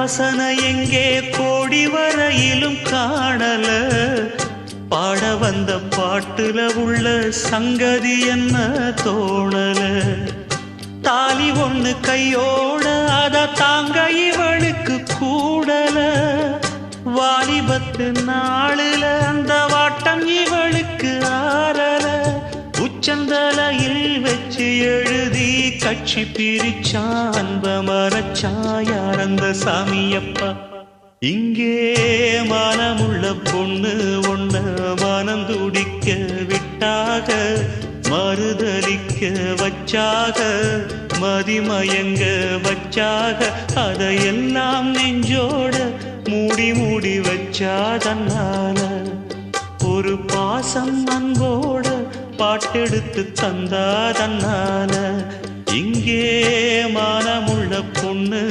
வாசனை எங்கே கோடி வரையிலும் காணல பாட வந்த பாட்டுல உள்ள சங்கதி என்ன தோணல தாலி ஒண்ணு கையோட அத தாங்க இவளுக்கு கூடல வாலிபத்து நாளுல அந்த வாட்டம் இவளுக்கு ஆறல உச்சந்தலையில் வச்சு எழுதி கட்சி பிரிச்சான் அன்ப மரச்சான் யார் அந்த சாமியப்பா இங்கே மனமுள்ள பொண்ணு ஒண்ண மனம் துடிக்க விட்டாக மறுதலிக்க வச்சாக மதிமயங்க வச்சாக அதையெல்லாம் நெஞ்சோட மூடி மூடி வச்சாதன்னால ஒரு பாசம் அன்போட பாட்டெடுத்து தந்தாதன்னால இங்கே மனமுள்ள பொண்ணு